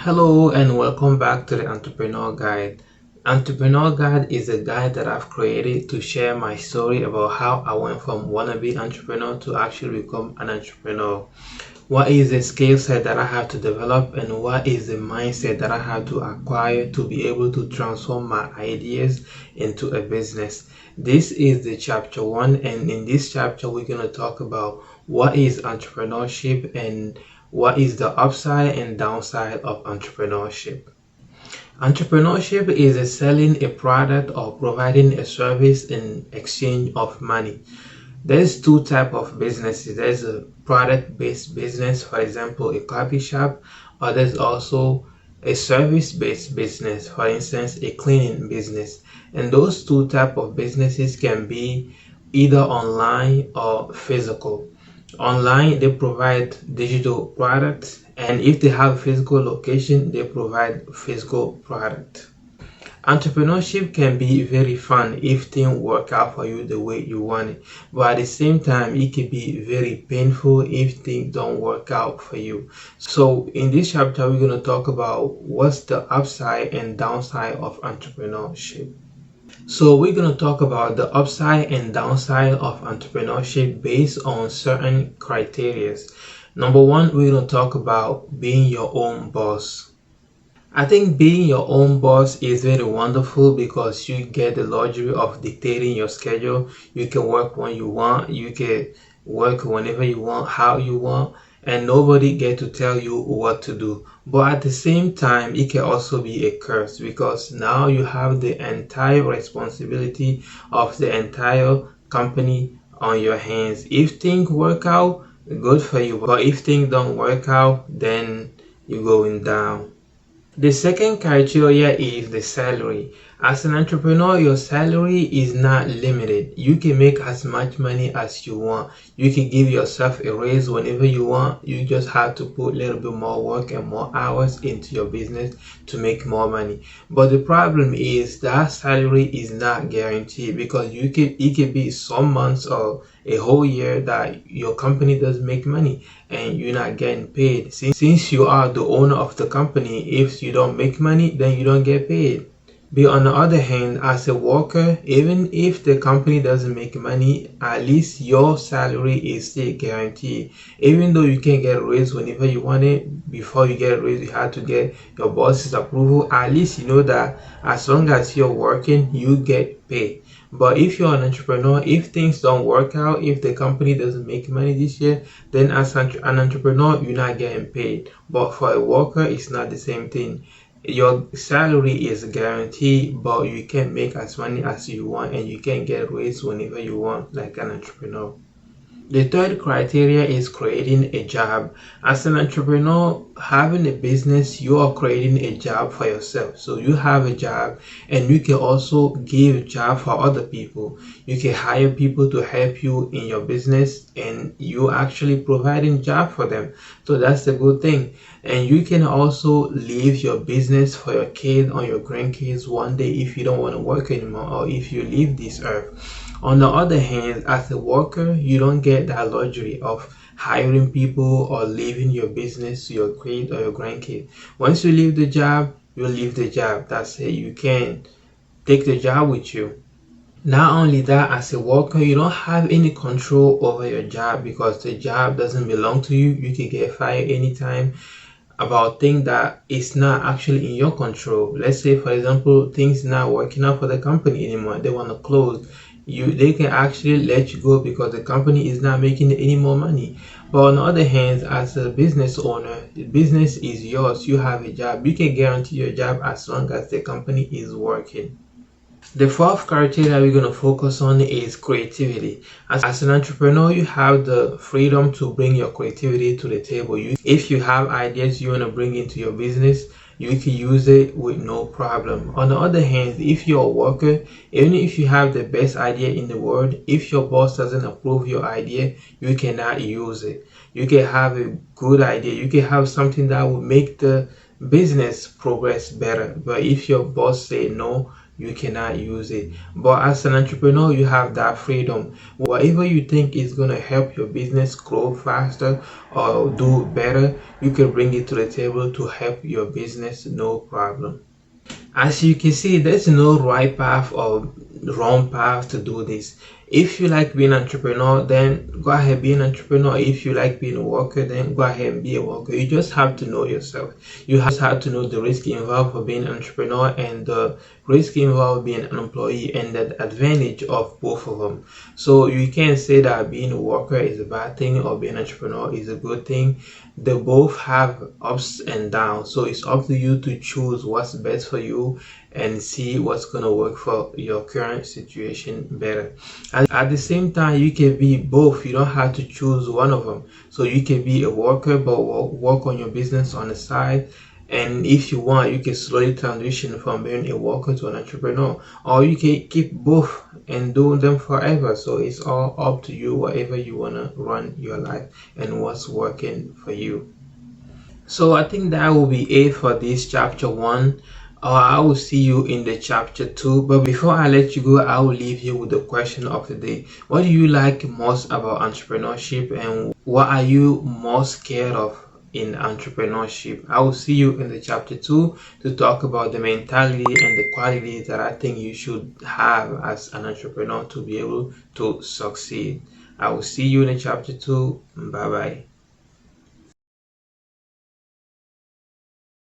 Hello and welcome back to the Entrepreneur Guide. Entrepreneur Guide is a guide that I've created to share my story about how I went from wannabe entrepreneur to actually become an entrepreneur. What is the skill set that I have to develop and what is the mindset that I have to acquire to be able to transform my ideas into a business. This is the chapter 1, and in this chapter we're going to talk about what is entrepreneurship and what is the upside and downside of entrepreneurship. Entrepreneurship is selling a product or providing a service in exchange of money. There's two type of businesses. There's a product-based business, for example, a coffee shop, or there's also a service-based business, for instance, a cleaning business. And those two type of businesses can be either online or physical. Online, they provide digital products, and if they have physical location, they provide physical product. Entrepreneurship can be very fun if things work out for you the way you want it, but at the same time, it can be very painful if things don't work out for you. So, in this chapter, we're going to talk about what's the upside and downside of entrepreneurship. So we're going to talk about the upside and downside of entrepreneurship based on certain criteria. Number one, we're going to talk about being your own boss. I think being your own boss is very wonderful because you get the luxury of dictating your schedule. You can work when you want, you can work whenever you want, how you want, and nobody get to tell you what to do. But at the same time, it can also be a curse because now you have the entire responsibility of the entire company on your hands. If things work out, good for you. But if things don't work out, then you're going down. The second criteria is the salary. As an entrepreneur, your salary is not limited. You can make as much money as you want. You can give yourself a raise whenever you want. You just have to put a little bit more work and more hours into your business to make more money. But the problem is that salary is not guaranteed because it can be some months or a whole year that your company doesn't make money and you're not getting paid. Since you are the owner of the company, if you don't make money, then you don't get paid. But on the other hand, as a worker, even if the company doesn't make money, at least your salary is still guaranteed. Even though you can get a raise whenever you want it, before you get a raise, you have to get your boss's approval. At least you know that as long as you're working, you get paid. But if you're an entrepreneur, if things don't work out, if the company doesn't make money this year, then as an entrepreneur, you're not getting paid. But for a worker, it's not the same thing. Your salary is guaranteed, but you can make as money as you want and you can get raised whenever you want, like an entrepreneur. The third criteria is creating a job. As an entrepreneur, having a business, you are creating a job for yourself. So you have a job and you can also give a job for other people. You can hire people to help you in your business and you actually providing job for them. So that's the good thing. And you can also leave your business for your kid or your grandkids one day if you don't want to work anymore or if you leave this earth. On the other hand, as a worker, you don't get that luxury of hiring people or leaving your business to your kid or your grandkid. Once you leave the job, you leave the job. That's it. You can take the job with you. Not only that, as a worker, you don't have any control over your job because the job doesn't belong to you. You can get fired anytime about things that is not actually in your control. Let's say, for example, things not working out for the company anymore. They want to close. They can actually let you go because the company is not making any more money. But on the other hand, as a business owner, the business is yours. You have a job. You can guarantee your job as long as the company is working. The fourth criteria we're going to focus on is creativity. As an entrepreneur, you have the freedom to bring your creativity to the table. If you have ideas you want to bring into your business, you can use it with no problem. On the other hand, if you're a worker, even if you have the best idea in the world, if your boss doesn't approve your idea, you cannot use it. You can have a good idea. You can have something that will make the business progress better. But if your boss say no, you cannot use it. But as an entrepreneur, you have that freedom. Whatever you think is going to help your business grow faster or do better, you can bring it to the table to help your business, no problem. As you can see, there's no right path or wrong path to do this. If you like being an entrepreneur, then go ahead, be an entrepreneur. If you like being a worker, then go ahead and be a worker. You just have to know yourself. You just have to know the risk involved for being an entrepreneur and the risk involved being an employee and the advantage of both of them. So you can't say that being a worker is a bad thing or being an entrepreneur is a good thing. They both have ups and downs. So it's up to you to choose what's best for you and see what's going to work for your current situation better. At the same time, you can be both. You don't have to choose one of them. So you can be a worker but work on your business on the side, and if you want, you can slowly transition from being a worker to an entrepreneur, or you can keep both and do them forever. So it's all up to you, whatever you want to run your life and what's working for you. So I think that will be it for this chapter 1. I will see you in the chapter 2. But before I let you go, I will leave you with the question of the day. What do you like most about entrepreneurship, and what are you most scared of in entrepreneurship? I will see you in the chapter 2 to talk about the mentality and the qualities that I think you should have as an entrepreneur to be able to succeed. I will see you in the chapter 2. Bye bye.